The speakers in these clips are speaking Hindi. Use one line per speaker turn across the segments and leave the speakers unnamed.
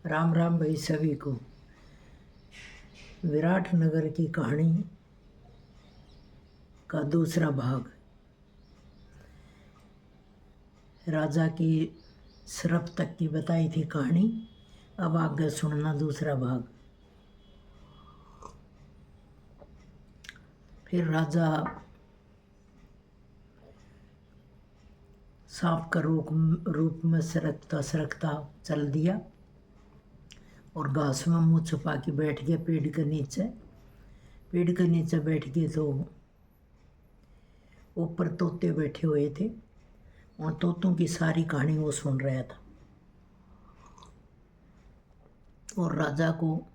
राम राम भाई सभी को। विराट नगर की कहानी का दूसरा भाग। राजा की सरफ तक की बताई थी कहानी, अब आगे सुनना दूसरा भाग। फिर राजा सांप का रूप में सरकता सरकता चल दिया और घास में मुंह छुपा के बैठ गया पेड़ के नीचे। पेड़ के नीचे बैठ गए तो ऊपर तोते बैठे हुए थे। उन तोतों की सारी कहानी वो सुन रहा था और राजा को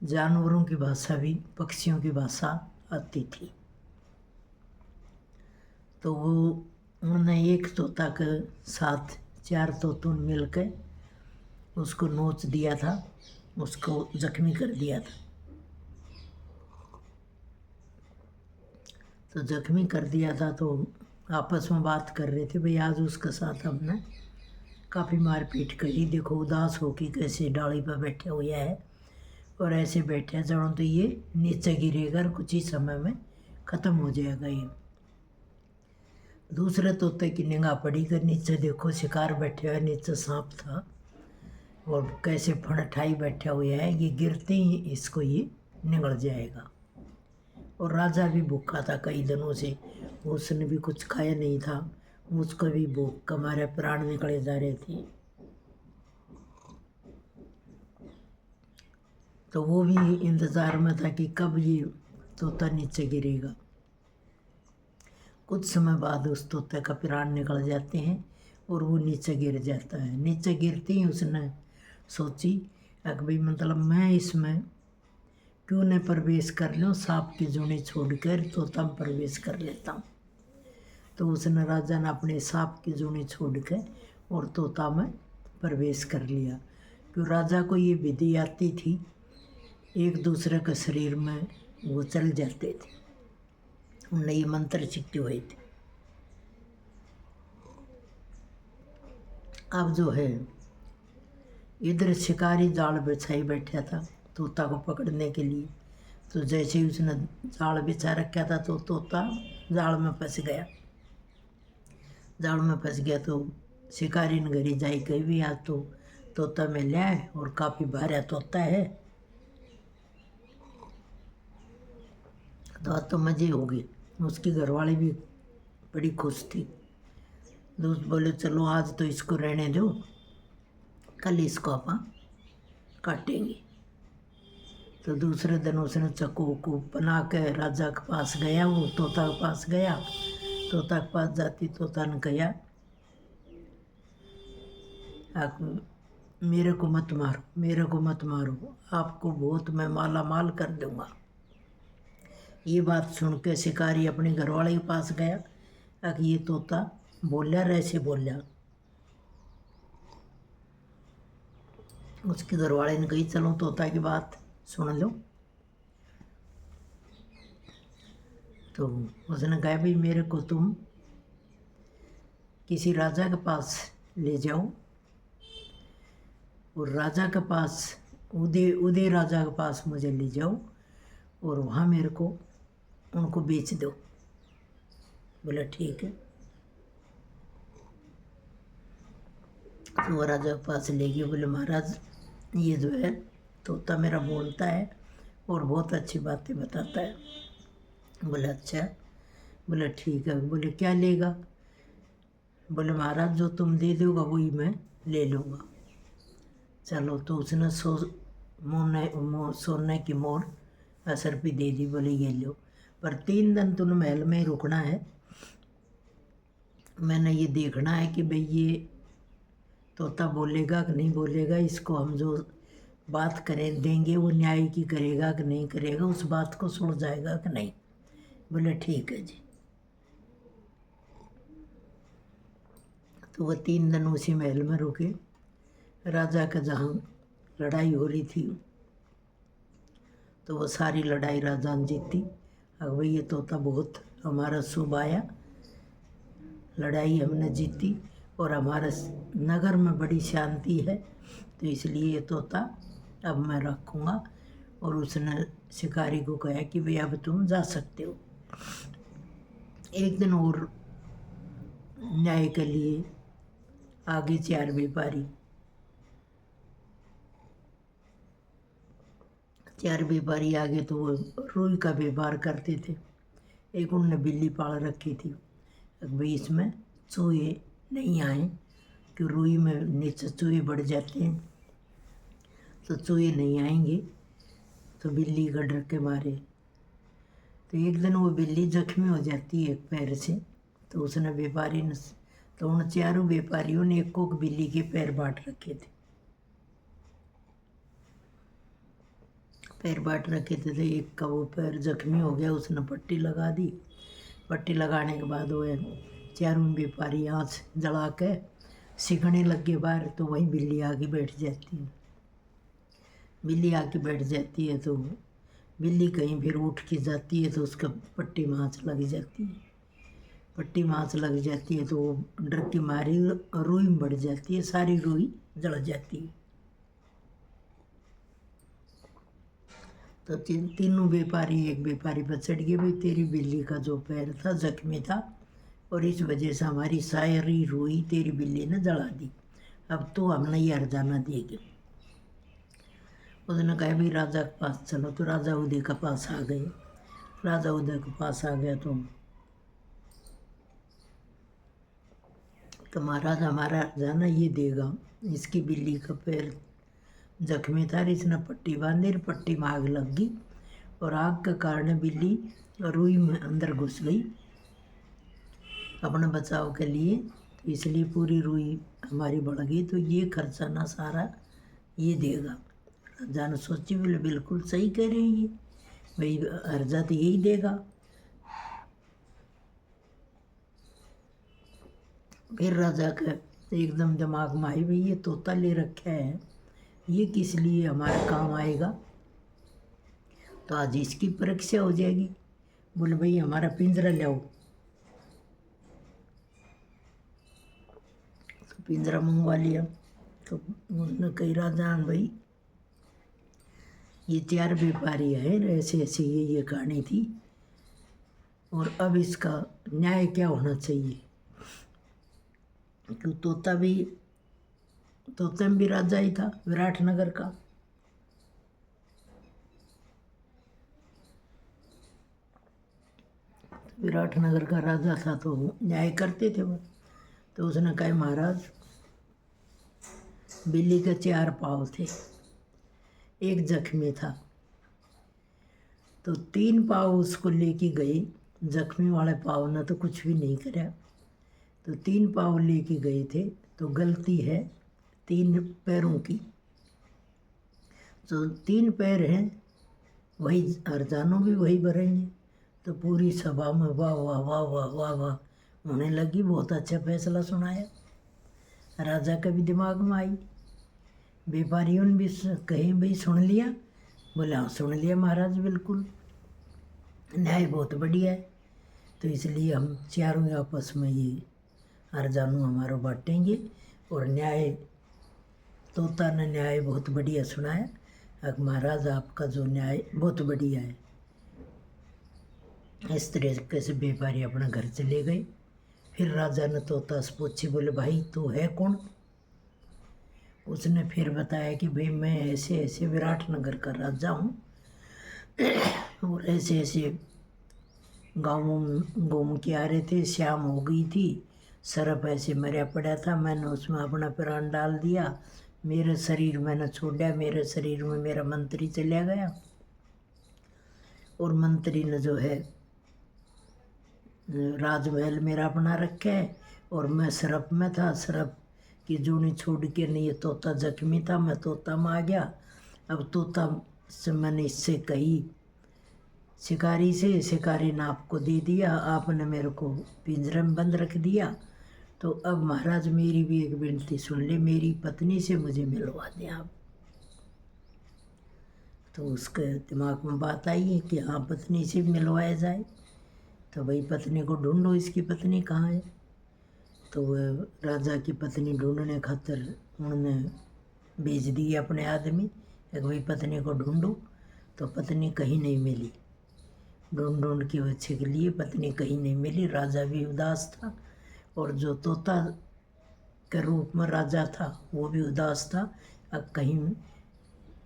जानवरों की भाषा भी, पक्षियों की भाषा आती थी। तो वो उन्होंने एक तोता के साथ 4 तोतों ने मिलकर उसको नोच दिया था, उसको जख्मी कर दिया था। तो जख्मी कर दिया था तो आपस में बात कर रहे थे, भाई आज उसके साथ हमने काफ़ी मारपीट करी, देखो उदास होके कैसे डाली पर बैठे हुए है और ऐसे बैठे जड़ों तो ये नीचे गिरेगा और कुछ ही समय में ख़त्म हो जाएगा। ये दूसरे तोते की निगाह पड़ी कर नीचे देखो शिकार बैठे हुए, नीचे सांप था और कैसे फणठाई बैठे हुए है, ये गिरते ही इसको ये निगल जाएगा। और राजा भी भूखा था कई दिनों से, उसने भी कुछ खाया नहीं था, उसको भी भूख का मारे प्राण निकले जा रहे थे। तो वो भी इंतज़ार में था कि कब ये तोता नीचे गिरेगा। कुछ समय बाद उस तोते का प्राण निकल जाते हैं और वो नीचे गिर जाता है। नीचे गिरते ही उसने सोची कि भाई मतलब मैं इसमें क्यों न प्रवेश कर लूँ, सांप की जूनी छोड़कर तोता में प्रवेश कर लेता हूँ। तो उसने राजा ने अपने सांप की जूनी छोड़ के और तोता में प्रवेश कर लिया। क्यों राजा को ये विधि आती थी, एक दूसरे के शरीर में वो चल जाते थे, उन्हें ये मंत्र सीखे हुए थे। अब जो है इधर शिकारी जाल बिछाई बैठा था तोता को पकड़ने के लिए। तो जैसे ही उसने जाल बिछा रखा था तो तोता जाल में फंस गया। जाल में फंस गया तो शिकारी ने घरी जाई कही भी आज तो तोता में लिया है और काफ़ी भारा तोता है, तो आज तो मज़े हो गए। उसकी घरवाली भी बड़ी खुश थी। दोस्त बोले चलो आज तो इसको रहने दो, कल इसको अपन काटेंगे। तो दूसरे दिन उसने चक्कू को बना के राजा के पास गया, वो तोता के पास गया। तोता के पास जाती तोता ने कहा आप मेरे को मत मारो, मेरे को मत मारो, आपको बहुत मैं माला माल कर दूंगा। ये बात सुन के शिकारी अपने घरवाले के पास गया। अब ये तोता बोलिया ऐसे बोलिया। उसके घरवाले ने कही चलो तोता की बात सुन लो। तो उसने कहा भाई मेरे को तुम किसी राजा के पास ले जाओ और राजा के पास उदय राजा के पास मुझे ले जाओ और वहाँ मेरे को उनको बेच दो। बोला ठीक है। तो वो राजा के पास ले गए। बोले महाराज ये जो है तोता मेरा बोलता है और बहुत अच्छी बातें बताता है। बोले अच्छा। बोले ठीक है। बोले क्या लेगा? बोले महाराज जो तुम दे दोगा वही मैं ले लूँगा। चलो तो उसने सोने की मोर 10 रुपये दे दी। बोले ये लो, पर 3 दिन तुम महल में ही रुकना है। मैंने ये देखना है कि भाई ये तोता बोलेगा कि नहीं बोलेगा, इसको हम जो बात करें देंगे वो न्याय की करेगा कि नहीं करेगा, उस बात को सुन जाएगा कि नहीं। बोले ठीक है जी। तो वह 3 दिन उसी महल में रुके। राजा का जहाँ लड़ाई हो रही थी तो वो सारी लड़ाई राजा ने जीती। अब भाई ये तोता बहुत हमारा शुभ आया, लड़ाई हमने जीती और हमारे नगर में बड़ी शांति है, तो इसलिए ये तोता अब मैं रखूँगा। और उसने शिकारी को कहा कि भाई अब तुम जा सकते हो। एक दिन और न्याय के लिए आगे 4 व्यापारी 4 व्यापारी आगे, तो वो रुई का व्यापार करते थे। एक उनने बिल्ली पाल रखी थी, भाई इसमें चूहे नहीं आए, कि रुई में नीचे चूहे बढ़ जाते हैं, तो चूहे नहीं आएंगे, तो बिल्ली का डर के मारे। तो एक दिन वो बिल्ली जख्मी हो जाती है एक पैर से, तो उसने व्यापारी ने, तो उन 4 व्यापारियों ने एक कोक बिल्ली के पैर बांट रखे थे, तो एक का वो पैर जख्मी हो गया, उसने पट्टी लगा दी। पट्टी लगाने के बाद वो 4 व्यापारी आँच जला के सीखने लग गए बाहर, तो वहीं बिल्ली आके बैठ जाती है। बिल्ली आके बैठ जाती है, तो बिल्ली कहीं फिर उठ के जाती है, तो उसका पट्टी में आँच लग जाती है। पट्टी में आँच लग जाती है, तो वो डर की मारी रुई में बढ़ जाती है, सारी रुई जल जाती है। तो तीनों व्यापारी एक व्यापारी पर चढ़ गए, भाई तेरी बिल्ली का जो पैर था जख्मी था, और इस वजह से हमारी सारी रुई तेरी बिल्ली ने जला दी, अब तो हम नहीं हर्जाना देगी। उसने कहा भाई राजा के पास चलो, तो राजा उदय के पास आ गए। राजा उदय के पास आ गया, तो महाराज हमारा हर्जाना ये देगा, इसकी बिल्ली का पैर जख्मी था, इसने पट्टी बांधी, पट्टी में आग लग गई, और आग के कारण बिल्ली रुई में अंदर घुस गई अपने बचाव के लिए, तो इसलिए पूरी रुई हमारी बढ़ गई, तो ये खर्चाना सारा ये देगा। राजा ने सोची, बोले बिल्कुल सही कह रहे हैं ये, भाई हर्जा तो यही देगा। फिर राजा का एकदम दिमाग में आई, भाई ये तोता ले रखा है, ये किस लिए हमारे काम आएगा, तो आज इसकी परीक्षा हो जाएगी। बोले भाई हमारा पिंजरा लाओ, तो पिंजरा मंगवा लिया। तो उसने कही राजा भाई ये 4 व्यापारी है, ऐसे ऐसे ये कहानी थी, और अब इसका न्याय क्या होना चाहिए। तो तोता में भी राजा ही था, विराटनगर का। विराटनगर का राजा था, तो न्याय करते थे वो। तो उसने कहा महाराज बिल्ली के 4 पाँव थे, एक जख्मी था, तो 3 पाँव उसको लेके गए, जख्मी वाले पाँव ने तो कुछ भी नहीं करा, तो 3 पाँव लेके गए थे, तो गलती है 3 पैरों की, तो 3 पैर हैं, वही हरजानों भी वही भरेंगे। तो पूरी सभा में वाह वाह वाह वाह वाह वाह होने लगी, बहुत अच्छा फैसला सुनाया। राजा का भी दिमाग में आई, व्यापारियों ने भी कहीं भाई सुन लिया, बोले हाँ सुन लिया महाराज, बिल्कुल न्याय बहुत बढ़िया है, तो इसलिए हम चारों आपस में ये हरजानू हमारा बांटेंगे। और न्याय तोता ने न्याय बहुत बढ़िया सुनाया, अब महाराज आपका जो न्याय बहुत बढ़िया है। इस तरीके से व्यापारी अपना घर चले गए। फिर राजा ने तोता से पूछी, बोले भाई तू है कौन। उसने फिर बताया कि भाई मैं ऐसे ऐसे विराटनगर का राजा हूँ, और ऐसे ऐसे गाँवों में घूम के आ रहे थे, शाम हो गई थी, सरप ऐसे मरा पड़ा था, मैंने उसमें अपना प्राण डाल दिया, मेरे शरीर मैंने छोड़ा, मेरे शरीर में मेरा मंत्री चला गया, और मंत्री ने जो है राजमहल मेरा अपना रखा है, और मैं सरप में था, सरप की जूनी छोड़ के नहीं, ये तोता जख्मी था, मैं तोता में आ गया। अब तोता से मैंने इससे कही शिकारी से, शिकारी ने आपको दे दिया, आपने मेरे को पिंजरे में बंद रख दिया, तो अब महाराज मेरी भी एक विनती सुन ले, मेरी पत्नी से मुझे मिलवा दें आप। तो उसके दिमाग में बात आई है कि हाँ पत्नी से मिलवाया जाए, तो भाई पत्नी को ढूंढो, इसकी पत्नी कहाँ है। तो वह राजा की पत्नी ढूंढने खातिर उन्होंने भेज दिए अपने आदमी कि भाई पत्नी को ढूंढो। तो पत्नी कहीं नहीं मिली, ढूंढ ढूंढ के बच्चे के लिए पत्नी कहीं नहीं मिली। राजा भी उदास था और जो तोता के रूप में राजा था वो भी उदास था। अब कहीं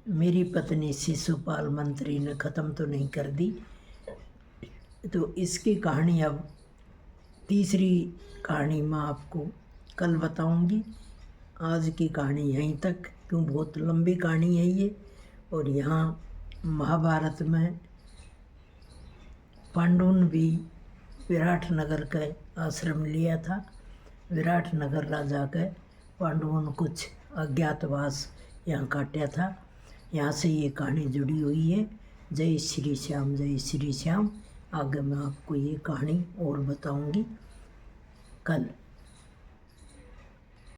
मेरी पत्नी शिशुपाल मंत्री ने ख़त्म तो नहीं कर दी। तो इसकी कहानी अब तीसरी कहानी मैं आपको कल बताऊंगी। आज की कहानी यहीं तक, क्यों बहुत लंबी कहानी है ये। और यहाँ महाभारत में पांडवों ने भी विराटनगर का आश्रम लिया था। विराटनगर राजा के पांडवों ने कुछ अज्ञातवास यहाँ काटा था। यहाँ से ये कहानी जुड़ी हुई है। जय श्री श्याम, जय श्री श्याम। आगे मैं आपको ये कहानी और बताऊंगी कल।